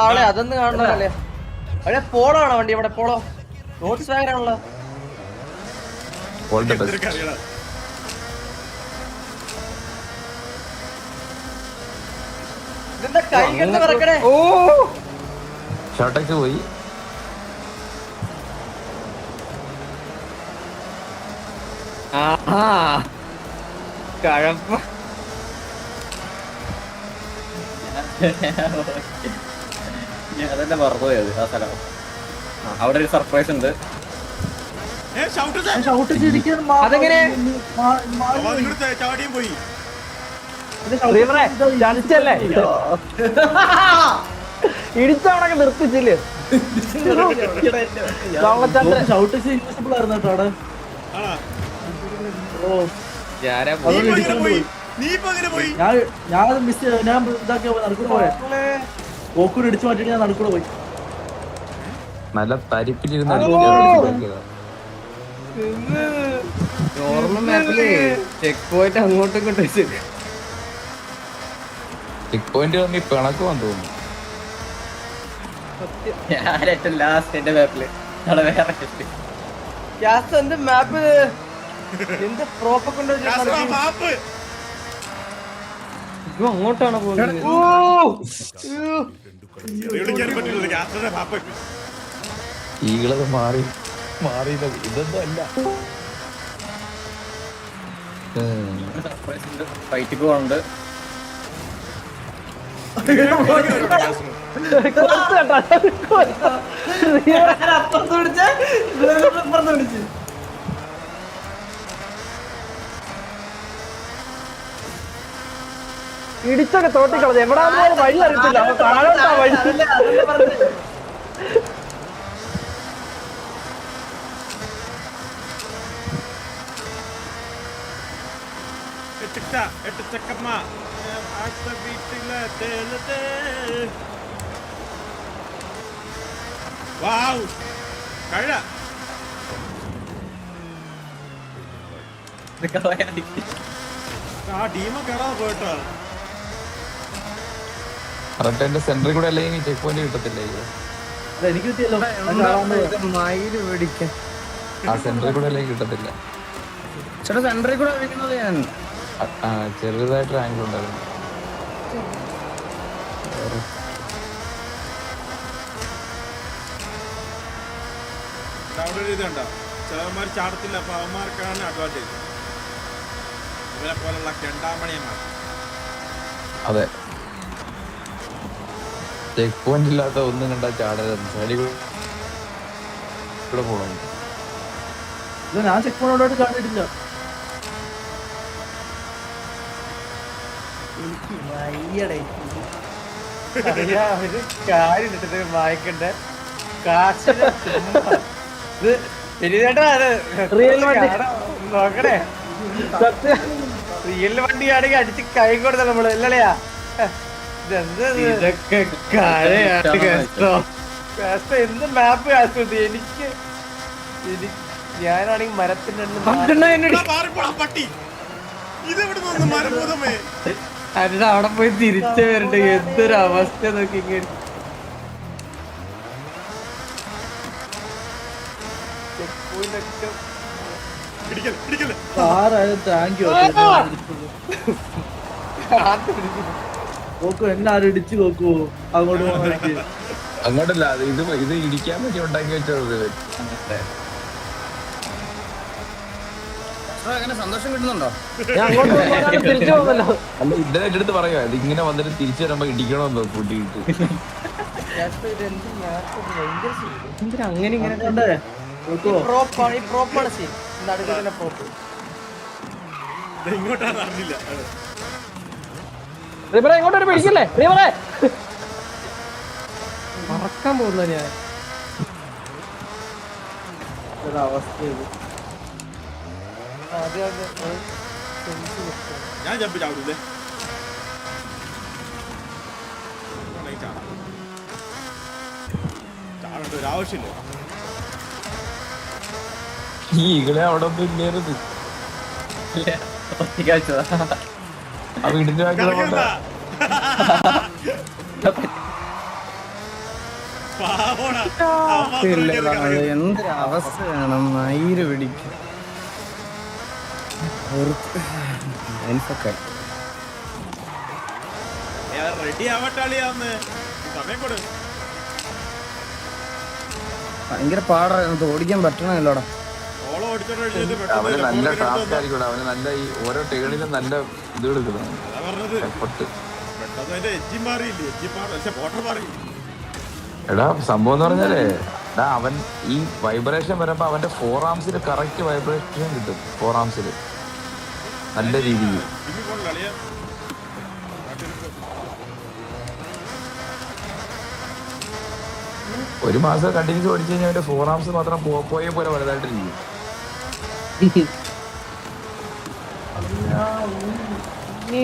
ആളെ അതൊന്നും കാണണല്ലേ. അവിടെ പോളോ ആണോ വണ്ടി? ഇവിടെ പോളോ നോട്ട്സ് വാങ്ങാനാണല്ലോ. ഇതെന്താ കൈ കണ്ട് പറക്കണേ? ഓ ഷോട്ടേക്ക് പോയി. കഴപ്പ ഞാൻ അതന്നെ മറന്നുപോയത് ആ സ്ഥലം. അവിടെ ഒരു സർപ്രൈസ് ഉണ്ട്. അതെങ്ങനെ ചതിച്ചല്ലേ ഇടിച്ചവണൊക്കെ നിർത്തിച്ചില്ലേ? ഞാൻ മിസ് ഞാൻ ഇതാക്കിയ നടക്കൂടെ പോയെ ഓക്കൂടെ ഇടിച്ചു മാറ്റിട്ട് ഞാൻ നടക്കൂടെ പോയി. നല്ല തരിപ്പിലിരുന്ന് നോർമൽ മാപ്പില് ചെക്ക് പോയിന്റ് അങ്ങോട്ടും ഇങ്ങോട്ടും ചെക്ക് പോയിന്റ് വന്ന് പിണക്ക് വന്നു തോന്നുന്നു. ഞാൻ ഏറ്റവും ലാസ്റ്റ് എന്റെ മാപ്പില് വേറെ എന്ത് മാപ്പ് എന്ത് പ്രോപ്പ് കൊണ്ട് അങ്ങോട്ടാണ് പോകുന്നത്. ഈകളത് മാറി ഇതൊന്നും അല്ല. സർപ്രൈസ് ഉണ്ട്. ഫൈറ്റ് പോകുന്നുണ്ട്. ഇടിച്ചൊക്കെ തോട്ടിക്കളത് എവിടാന്ന് വഴി അറിയത്തില്ല. താഴോട്ടാ വഴി. കറക്റ്റ് സെന്ററിൽ കൂടെ അല്ലെങ്കിൽ ചെക്ക് പോയിന്റ് കിട്ടത്തില്ല. എനിക്ക് കിട്ടിയല്ലോ മയില് പിടിക്കാൻ ആ സെന്ററിൽ കൂടെ അല്ലെങ്കിൽ കിട്ടത്തില്ല. ചേട്ടാ സെന്ററിൽ കൂടെ വിളിക്കുന്നത് ഞാൻ. ചെറുതായിട്ട് ആംഗിൾ ഉണ്ടായിരുന്നു. അവിടെ ഒരു ഇതുണ്ടോ, ചിലവന്മാർ ചാടത്തില്ല. അപ്പൊ അവന്മാർക്കാണ് അഡ്വാൻറ്റേജ്. ഇവരെ പോലുള്ള കെണ്ടാമണിയന്മാർ. അതെ, ചെക്ക് പോയിന്റ് ഇല്ലാത്ത ഒന്നും കണ്ടാ ചാടരുത്. സൈഡിൽ കൂടെ പോകണം. ഞാൻ ചെക്ക് പോയിന്റ് ചാടിയിട്ടില്ല. ഒരു കാര്യം ഇട്ടിട്ട് വായിക്കണ്ടേ കാശിന് നോക്കണേ. റിയൽ വണ്ടിയാണെങ്കിൽ അടിച്ച് കൈ കൊടുത്ത നമ്മള് അല്ലല്ലയാ. ഇതൊക്കെ എന്ത് മാപ്പ് ആസ്വദി. എനിക്ക് ഞാനാണെങ്കിൽ മരത്തിന്റെ അതിന്റെ അവിടെ പോയി തിരിച്ചു വരട്ടെ. എന്തൊരു അവസ്ഥ നോക്കി. ഇങ്ങനെ നോക്കൂ എല്ലാരും ഇടിച്ചു നോക്കൂ അങ്ങോട്ട് അങ്ങോട്ടല്ല, ഇത് ഇടിക്കാൻ വേണ്ടി ഉണ്ടാക്കി വെച്ചത്. സന്തോഷം കിട്ടുന്നുണ്ടോ? തിരിച്ചു പോകുന്നല്ലോ. അല്ല, ഇതിനെ എടുത്ത് പറയാ ഇതിങ്ങനെ വന്നിട്ട് തിരിച്ചു വരുമ്പോ ഇടിക്കണമെന്നോ കൂട്ടിയിട്ട്. അങ്ങനെ ഇങ്ങനെ പ്രോപ്പാണ് സീൻ. നടുക്കുന്ന പ്രോപ്പ് ഇങ്ങോട്ടാണ് അറിഞ്ഞില്ല. റിവറെ ഇങ്ങോട്ടൊരു പിടിക്കല്ലേ? റിവറെ മറക്കാൻ പോകുന്ന ഞാൻ അവസ്ഥ. ഞാൻ ജമ്പ് ചാടൂലേ. ചാടേണ്ട ഒരു ആവശ്യമില്ല. ഈ ഈകളെ അവിടെ ഒന്നും ഇല്ലായിരുന്നു. ആ വീടിന്റെ ബാക്കിലുള്ള എന്തൊരു അവസ്ഥയാണ് മയില് പിടിക്കുക റെഡി ആവട്ടാളിയാന്ന് സമയം കൊടു. ഭയങ്കര പാടായിരുന്നു ഓടിക്കാൻ പറ്റണല്ലോടാ. ഓളം ഓടിച്ചോണ്ട് അവന് നല്ല ടാസ്ക് പെട്ടെന്ന് ആയിരിക്കും. അവന് നല്ല ഈ ഓരോ ടേണിലും നല്ല ഇത് എടുക്കുന്നു. പറഞ്ഞത് എഫർട്ട്. പെട്ടെന്ന് അതിന്റെ എജ്ജി മാറിയില്ലേ, എജ്ജി പക്ഷെ ബോട്ടർ മാറി. എടാ സംഭവം എന്ന് പറഞ്ഞാലേ എടാ അവൻ ഈ വൈബ്രേഷൻ വരുമ്പോ അവന്റെ 4 ആംസിൽ കറക്റ്റ് വൈബ്രേഷൻ കിട്ടും. 4 ആംസിൽ നല്ല രീതിയിൽ. ഇനി പോണില്ല അളിയാ. ഒരു മാസം കണ്ടിന്യൂസ് ഓടിച്ചു കഴിഞ്ഞാൽ അവന്റെ 4 ആംസ് മാത്രം പോയ പോലെ വലുതായിട്ടിരിക്കും.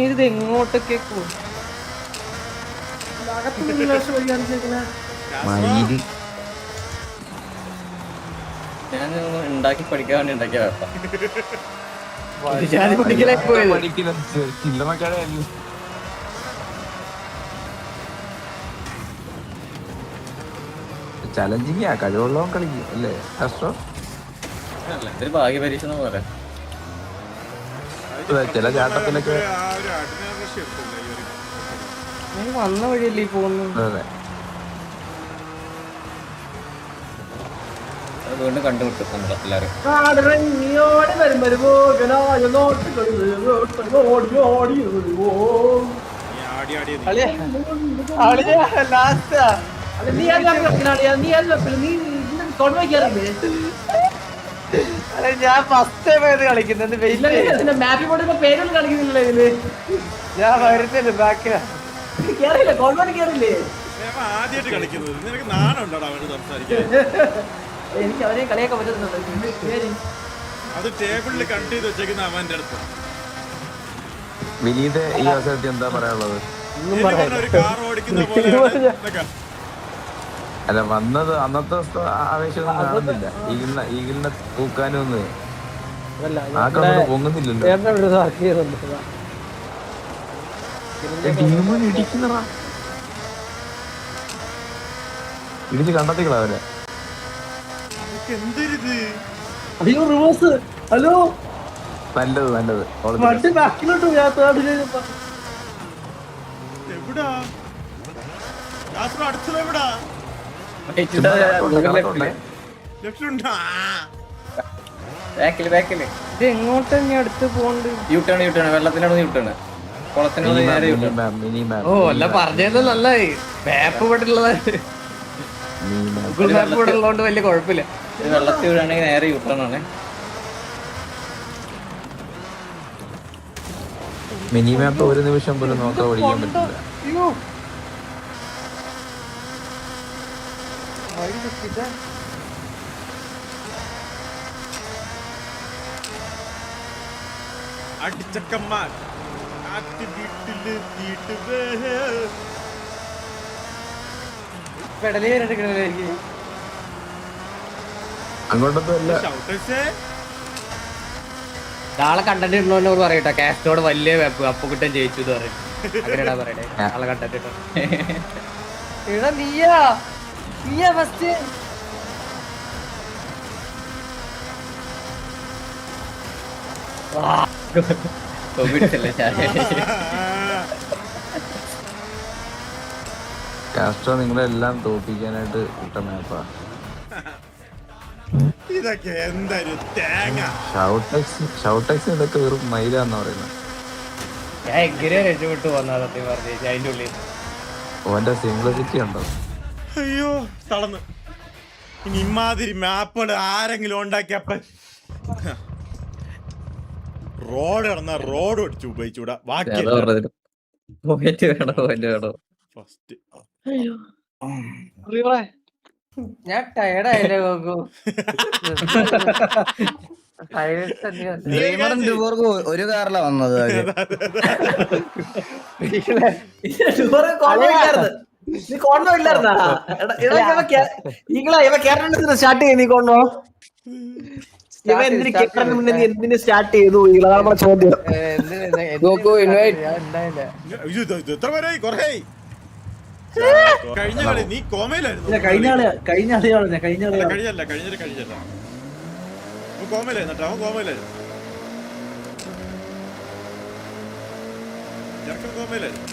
ഇത് എങ്ങോട്ടൊക്കെ മയില് ഞാൻ ഉണ്ടാക്കി പഠിക്കാൻ വേണ്ടി ഉണ്ടാക്കിയ പഠിക്കുന്ന ചില്ലറക്കാരായിരുന്നു. ചലഞ്ചിങ് ആ കഴിവുള്ളവൻ കളിക്കും അല്ലേ കഷ്ടം. ഇതൊരു ഭാഗ്യ പരീക്ഷ പോലെ. ചില ചാട്ടത്തിലൊക്കെ ആ ഒരു adrenaline rush എടുത്തില്ല ഈ ഒരു വന്ന വഴിയല്ലേ പോകുന്നു. അതെ അത് വീണ്ടും കണ്ടുമുട്ടും നമ്മൾ എല്ലാവരും. കാടിറങ്ങിയോടി നീ ആടി ആടി ലാസ്റ്റാ നീ കൊണ്ടുപോയിക്കാറില്ലേ? ഞാൻ ഫസ്റ്റ് ടൈം ആയത് കളിക്കുന്നത്. മാപ്പിൽ പോയിട്ട് പേരുകൾ കളിക്കുന്നില്ല ഇതില്. ഞാൻ വരുന്നില്ല ബാക്കിലാ. കേറിയില്ല, കോൺവെന്റ് കേറില്ലേ? ആദ്യമായിട്ട് കളിക്കുന്നത്. നിനക്ക് നാണം ഉണ്ടോടാ അവന് സംസാരിക്കാൻ? എനിക്ക് അവരെ കളിയാക്കാൻ പറ്റുന്നുണ്ട്. അത് ടേബിളിൽ കണ്ട് ചെയ്ത് വെച്ചേക്കുന്ന അവന്റെ അടുത്ത്. വിനീത് ഈ അവസരത്തിൽ എന്താ പറയാനുള്ളത്? ഒരു കാർ ഓടിക്കുന്ന പോലെ അല്ല വന്നത് അന്നത്തെ ദിവസത്തെ ആവേശമൊന്നും കാണുന്നില്ല. ഈഗിളിനെ തൂക്കാനും ഒന്നും ആക്കൊന്നും പൊങ്ങുന്നില്ലല്ലോ. ടീമിന് ഇടിക്കുന്നറാ ഇടിച്ച് കണ്ടെത്തിക്കളാ അവരെ. എന്തൊരിത് അയ്യോ റിവേഴ്സ്. ഹലോ നല്ലത് നല്ലത്. വണ്ടി ബാക്കിലോട്ട് എവിടാ അടുത്തത് എവിടാ? ലെഫ്റ്റിലുണ്ടാ? ബാക്കില് ഇത് എങ്ങോട്ടാ ഇനി അടുത്ത് പോണ്ട്? യൂട്ടേണ് വെള്ളത്തിനോട് യൂട്ടേണ് കുളത്തിനോട് നേരെ യൂട്ടേൺ. മിനി മാപ്പ്. ഓ അല്ല പറഞ്ഞത് നല്ലായി. മാപ്പ് ഇവിടെ ഉള്ളത് ഗൂഗിൾ മാപ്പ് ഇവിടെ ഉള്ളതുകൊണ്ട് വലിയ കുഴപ്പമില്ല. ഇത് വെള്ളത്തിൽ വീഴാണെങ്കിൽ നേരെ യൂട്ടേൺ ആണ്. മിനി മാപ്പ് ഒരു നിമിഷം പോലും നോക്കാൻ ഓടിക്കാൻ പറ്റില്ല. അയ്യോ അടിച്ചക്കന്മാർ പെടലേ എനിക്ക് അങ്ങോട്ടൊന്നും അല്ല. നാളെ കണ്ടന്റ് ഇടണോന്ന് പറയട്ടെ. കാസ്റ്റോട് വലിയ വെപ്പ് അപ്പുകുട്ടൻ ജയിച്ചു എന്ന് പറയും. അങ്ങനെയാ പറയട്ടെ നാളെ കണ്ടന്റ് ഇട്ടോ. നീയാ ഫസ്റ്റ്. കാസ്ട്രോ നിങ്ങളെല്ലാം തോപ്പിക്കാനായിട്ട് ഇട്ട മാപ്പാ. ഇതൊക്കെ എന്തൊരു തേങ്ങ. ഷൗട്ടെക്സ് ഇതൊക്കെ വെറും മൈലാന്ന് പറയുന്നത്. ഞാൻ എങ്ങനെ രക്ഷപ്പെട്ടു വന്നാ സത്യം പറഞ്ഞു അതിന്റെ ഉള്ളിൽ. ഓന്റെ സിംപ്ലിസിറ്റി ഉണ്ടോ? അയ്യോ തളർന്ന്. ഇനി ഇമാതിരി മാപ്പുകൾ ആരെങ്കിലും ഉണ്ടാക്കിയപ്പ റോഡ് ഇടന്ന റോഡ് ഒടിച്ച് ഉപയോഗിച്ചൂടാ. ബാക്കി ഫസ്റ്റ് ഞാൻ ടയർഡായില്ലേ നോക്കൂ. ഒരു കാറിലാ വന്നത്. നീ കോണ്ടോ ഇല്ലായിരുന്നാ? സ്റ്റാർട്ട് ചെയ്ത് നീ കോണ്ടോ ഇവ എന്തിന് കേട്ടറിന് മുന്നേ നീ എന്തിനു സ്റ്റാർട്ട് ചെയ്തു? അതാണ് നമ്മളെ ചോദ്യം. എത്ര പേരായി? കൊറേ കഴിഞ്ഞ കളി നീ കോമയിലായിരുന്നു. ഇല്ല കഴിഞ്ഞ ആളെയാണ് കഴിഞ്ഞല്ല അവൻ കോമയിലായിരുന്നു കേട്ടോ, അവൻ കോമയിലായിരുന്നു, ചെറുക്കൻ കോമയിലായിരുന്നു.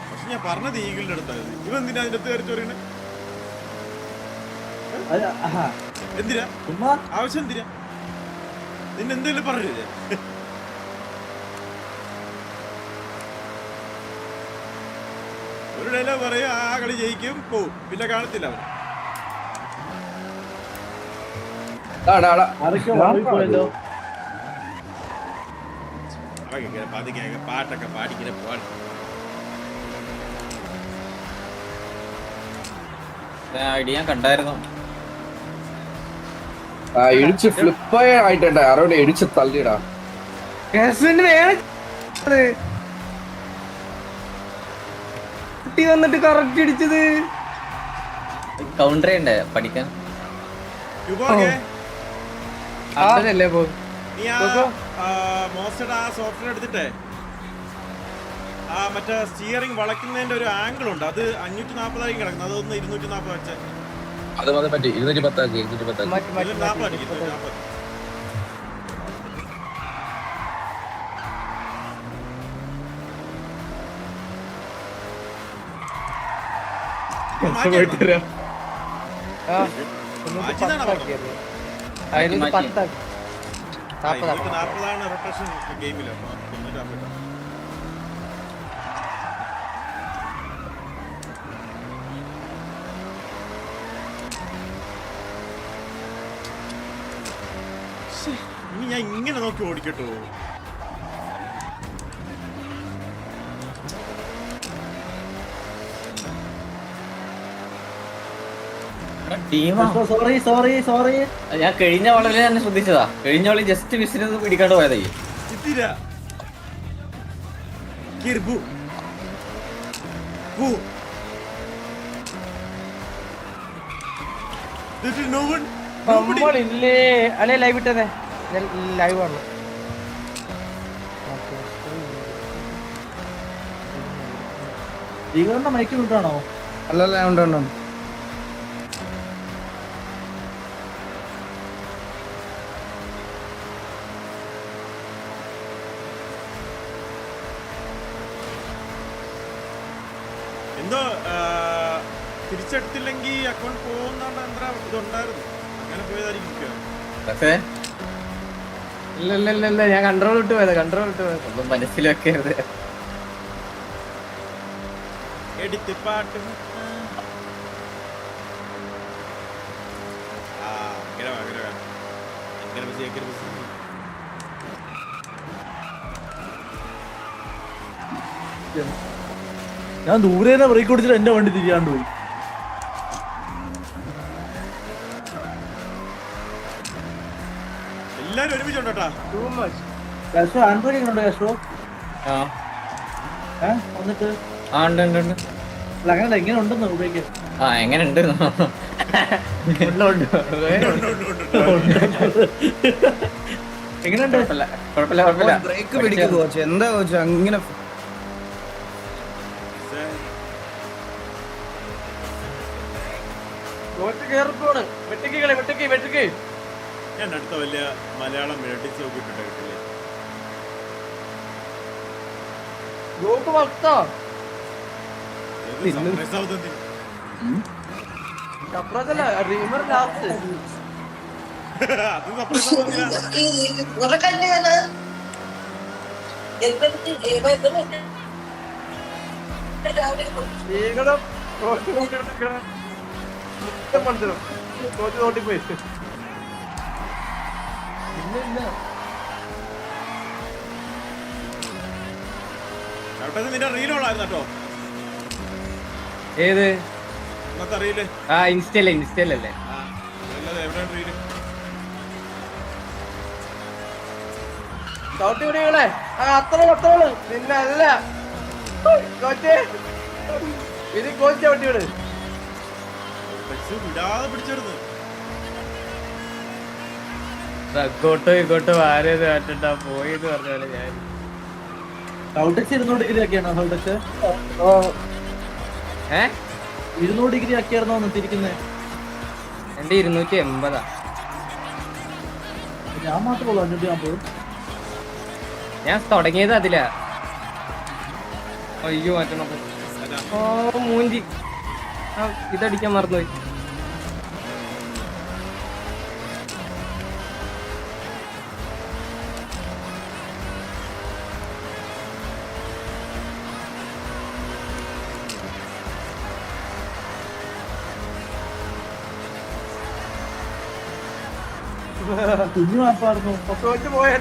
പക്ഷെ ഞാൻ പറഞ്ഞത് ഈഗിളിന്റെ അടുത്തായിരുന്നു. ഇവൻ എന്തിനാ അതിന്റെ അടുത്ത് കയറി ചൊറിയണേ? എന്തിനാ ആവശ്യം, എന്തിനാ? നിന്നെ എന്തെങ്കിലും പറഞ്ഞില്ലേ? ഒരു ഡയലോഗ് പറയും, ആ കളി ജയിക്കും പോവും, പിന്നെ കാണത്തില്ല അവൻ. പതുക്കെ പാട്ടൊക്കെ പാടിക്കിനെ പോവാൻ. ഐഡിയ ഞാൻ കണ്ടായിരുന്നു. ഇടിച്ച് ഫ്ലിപ്പായി ആയിട്ടുണ്ട്, ആരോട് ഇടിച്ച് തള്ളിയിടാ. കുട്ടി വന്നിട്ട് കറക്റ്റ് ഇടിച്ചത്. കൗണ്ടർ ചെയ്യണ്ടേ പഠിക്കാൻ? അതല്ലേ പോ നീ ആ മോസ്റ്റഡ് ആ സോഫ്റ്റ്വെയർ എടുത്തിട്ടേ ആ മറ്റേ സ്റ്റിയറിംഗ് വളയ്ക്കുന്നതിന്റെ ഒരു ആംഗിൾ ഉണ്ട്, അത് 540 കിടക്കുന്നത്, അതൊന്ന് 240 വെച്ചേ. അത് പറ്റി 210 ആക്കി 210 മാറ്റി മാറ്റി 240 അടിക്കും, 240. റൊട്ടേഷൻ ഗെയിമില് 340. ഇനി ഞാൻ ഇങ്ങനെ നോക്കി ഓടിക്കട്ടോ. സോറി ഞാൻ കഴിഞ്ഞ വളരെ തന്നെ ശ്രദ്ധിച്ചതാ. കഴിഞ്ഞ വളി ജസ്റ്റ് മിസ്സിന് പിടിക്കാണ്ട് പോയതായി. നമ്മളില്ലേ അല്ലെ ലൈവ് ഇട്ടതേ, ലൈവ് ആണ്. മൈക്ക് വിട്ടാണോ? അല്ലല്ല ഉണ്ട്. എന്തോ തിരിച്ചെടുത്തില്ലെങ്കിൽ അക്കൗണ്ട് പോകുന്ന ഇതുണ്ടായിരുന്നു, അങ്ങനെ പോയതായിരിക്കും. ഇല്ല ഞാൻ കൺട്രോൾ വിട്ട് പോയത്. ഒന്നും മനസ്സിലൊക്കെ എടുത്ത് പാട്ട് ഞാൻ ദൂരെ ബ്രേക്ക് ഓടിച്ചിട്ട് എന്റെ വണ്ടി തിരിയാണ്ട് പോയി. എല്ലാരും ഒരുമിച്ചുണ്ടോട്ടാ. ആൻഡ്രോയിഡ് ഉണ്ടോ കാശോ? വന്നിട്ട് അങ്ങനെ എങ്ങനെ ഉണ്ടെന്ന് ഉപയോഗിക്കാൻ? എങ്ങനെ ഉണ്ട്? എങ്ങനെയുണ്ട്? കുഴപ്പമില്ല. ബ്രേക്ക് പിടിക്കുന്നു കോച്ച്, എന്താ കോച്ച് അങ്ങനെ? ഞാൻ അടുത്ത വലിയ മലയാളം മേടിച്ച് നോക്കിയിട്ടുണ്ട്, കിട്ടില്ലേ? നിന്റെ റീലോളായിരുന്നു കേട്ടോ. ഏത് ഇന്നത്തെ റീല്? ഇൻസ്റ്റയിലല്ലേ? എവിടെയാണ് റീല്? ചവിട്ടിപിടികളെ അത്ര പിന്നെ അല്ല കോച്ച്, ഇത് കോച്ച് ചവിട്ടിവിട്. വിടാതെ പിടിച്ചെടുത്ത് അങ്ങോട്ടോ ഇങ്ങോട്ടോ ആരേത് മാറ്റണ്ടാ പോയിന്ന് പറഞ്ഞാല് ഞാൻ ഷൗട്ടക്സ് 200 ഡിഗ്രി ആക്കിയാണോ ഷൗട്ടക്സ്? 200 ഡിഗ്രി ആക്കിയായിരുന്നോ തിരിക്കുന്നത്? എന്റെ 280. ഞാൻ മാത്രമേ ഉള്ളൂ 550. ഞാൻ തുടങ്ങിയത് അതിലാ. അയ്യോ മാറ്റണം. ഓ മൂഞ്ചി. ഇതടിക്കാൻ മറന്നുപോയി. കുഞ്ഞു മാപ്പായിരുന്നു. തോറ്റ് പോയേ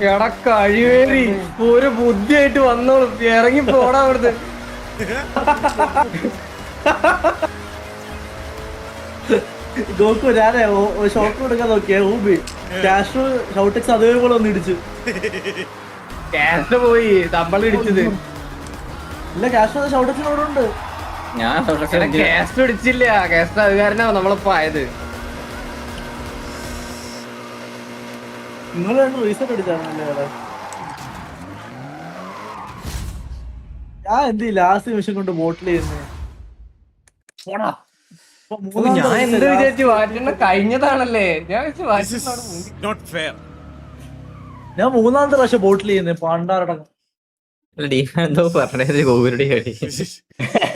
എടാ കഴിവേറി ഒരു ബുദ്ധിയായിട്ട് വന്നോളൂ. ഇറങ്ങി പോടാ അവിടുന്ന്. ഗോക്കു ഞാനേ ഷോക്ക് കൊടുക്കാൻ നോക്കിയേ ഊബി ക്യാഷ് ഷൗട്ടക്സ് അതേപോലെ ഒന്ന് ഇടിച്ചു. ക്യാഷ് പോയി നമ്മൾ ഇടിച്ചത്. ഇല്ല ക്യാഷ് ഷൗട്ടക്സിനോട് ഉണ്ട്. ഞാൻ ക്യാഷ് ഇടിച്ചില്ല. ക്യാഷ് അത് കാരണമാണ് നമ്മളിപ്പോ ആയത്. നിങ്ങൾ റീസെറ്റ് അടിച്ചാണല്ലേ അവിടെ? ഞാൻ എന്ത് ലാസ്റ്റ് നിമിഷം കൊണ്ട് ബോട്ടിൽ ചെയ്യുന്നേ? ഞാൻ എന്താ വിചാരിച്ചു മാറ്റണ കഴിഞ്ഞതാണല്ലേ. ഞാൻ This is not fair. ഞാൻ 3-ാമത്തെ പ്രാവശ്യം ബോട്ടിൽ ചെയ്യുന്നേ പണ്ടാറടക്കം. എന്തോ പറഞ്ഞത് കോവിഡ് കളി. This is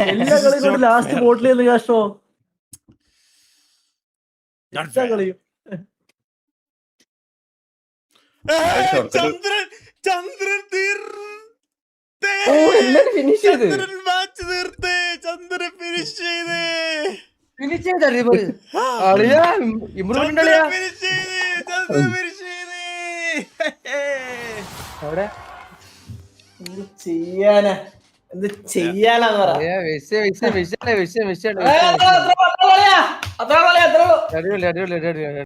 എല്ലാ കളിയും കൊണ്ട് ലാസ്റ്റ് ബോട്ടിൽ ചെയ്യുന്ന കാശോ not എല്ലാ fair. കളിയും. ചന്ദ്രൻ തീർത്തേ. ഓ എല്ലാരും ഫിനിഷ് ചെയ്ത്. ചന്ദ്രൻ മാച്ച് തീർത്തേ. ചന്ദ്രൻ ഫിനിഷ് ചെയ്തേ. ഫിനിഷ് ചെയ്തറിയ അളിയാ. ഇമ്പ്രൂവ്മെന്റ് അളിയാ. ഫിനിഷ് ചെയ്തേ. ചന്ദ്രൻ ഫിനിഷ് ചെയ്തേ. അവിടെ എന്ത് ചെയ്യാനാ പറയാ വിഷയം അത്ര അടിപൊളി അടിപൊളി അടിപൊളി.